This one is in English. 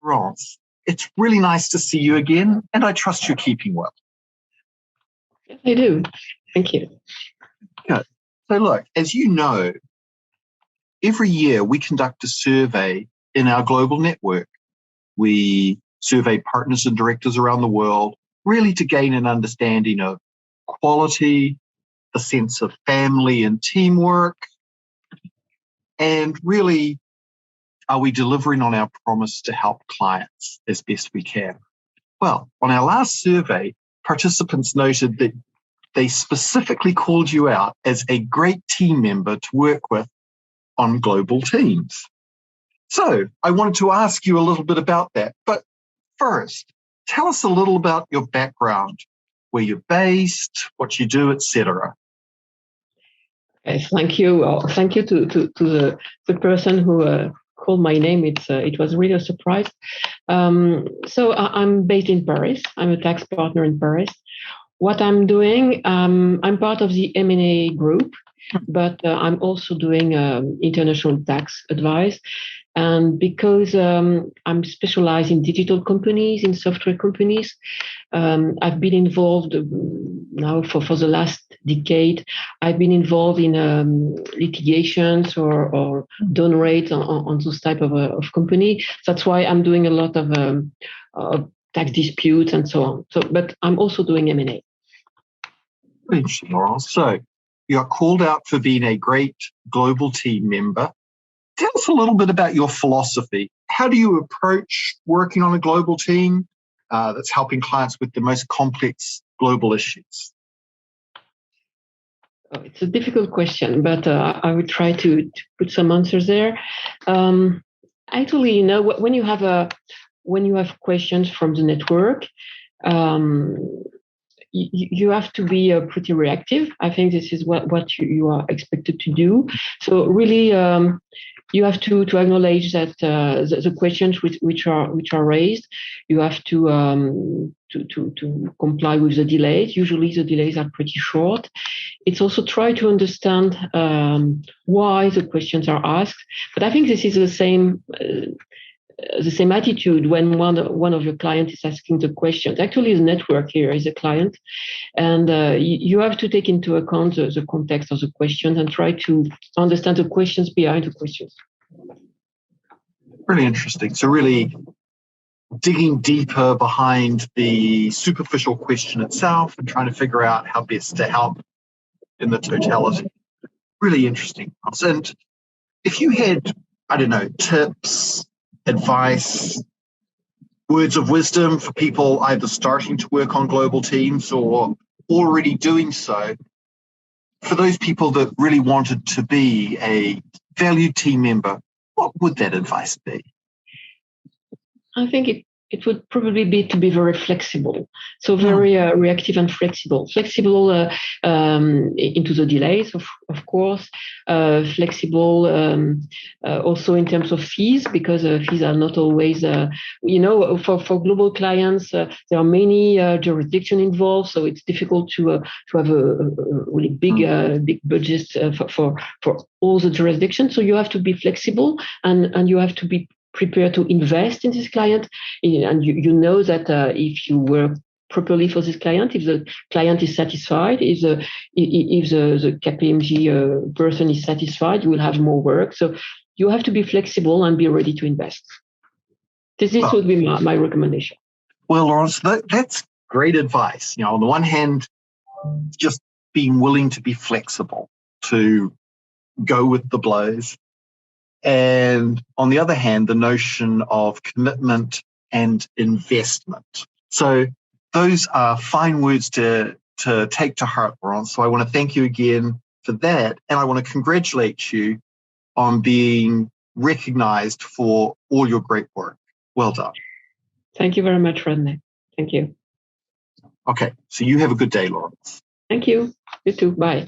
Laurence, it's really nice to see you again, and I trust you're keeping well. Yes, I do. Thank you. Good. So look, as you know, every year we conduct a survey in our global network. We survey partners and directors around the world, really to gain an understanding of quality, the sense of family and teamwork, and really, are we delivering on our promise to help clients as best we can? Well, on our last survey, participants noted that they specifically called you out as a great team member to work with on global teams. So I wanted to ask you a little bit about that. But first, tell us a little about your background, where you're based, what you do, etc. Okay, thank you. Well, thank you to the person who called my name. It was really a surprise. So I'm based in Paris. I'm a tax partner in Paris. What I'm doing, I'm part of the M&A group, but I'm also doing international tax advice. And because I'm specialized in digital companies, in software companies, I've been involved now for the last decade. I've been involved in litigations or down rates on those type of company. That's why I'm doing a lot of tax disputes and so on. So, but I'm also doing M&A. Interesting, Laurence. So you are called out for being a great global team member. Tell us a little bit about your philosophy. How do you approach working on a global team that's helping clients with the most complex global issues? Oh, it's a difficult question, but I would try to put some answers there. Actually, when you have questions from the network, you have to be pretty reactive. I think this is what you are expected to do. So really, you have to acknowledge that the questions which are raised, you have to comply with the delays. Usually, the delays are pretty short. It's also try to understand why the questions are asked. But I think this is the same attitude when one of your clients is asking the questions. Actually, the network here is a client, and you have to take into account the context of the questions and try to understand the questions behind the questions. Really interesting. So really digging deeper behind the superficial question itself and trying to figure out how best to help in the totality. Really interesting. And if you had, I don't know, tips, advice, words of wisdom for people either starting to work on global teams or already doing so, for those people that really wanted to be a valued team member, what would that advice be? I think it would probably be to be very flexible. So very reactive and flexible. Flexible into the delays, of course. Flexible also in terms of fees, because fees are not always, for global clients, there are many jurisdictions involved, so it's difficult to have a really big budget for all the jurisdictions. So you have to be flexible and you have to be prepared to invest in this client, and you know that if you work properly for this client, if the client is satisfied, if the KPMG person is satisfied, you will have more work. So you have to be flexible and be ready to invest. This would be my recommendation. Well, Laurence, that's great advice. On the one hand, just being willing to be flexible, to go with the blows. And on the other hand, the notion of commitment and investment. So those are fine words to take to heart, Laurence. So I want to thank you again for that. And I want to congratulate you on being recognized for all your great work. Well done. Thank you very much, Rodney. Thank you. Okay, so you have a good day, Laurence. Thank you. You too. Bye.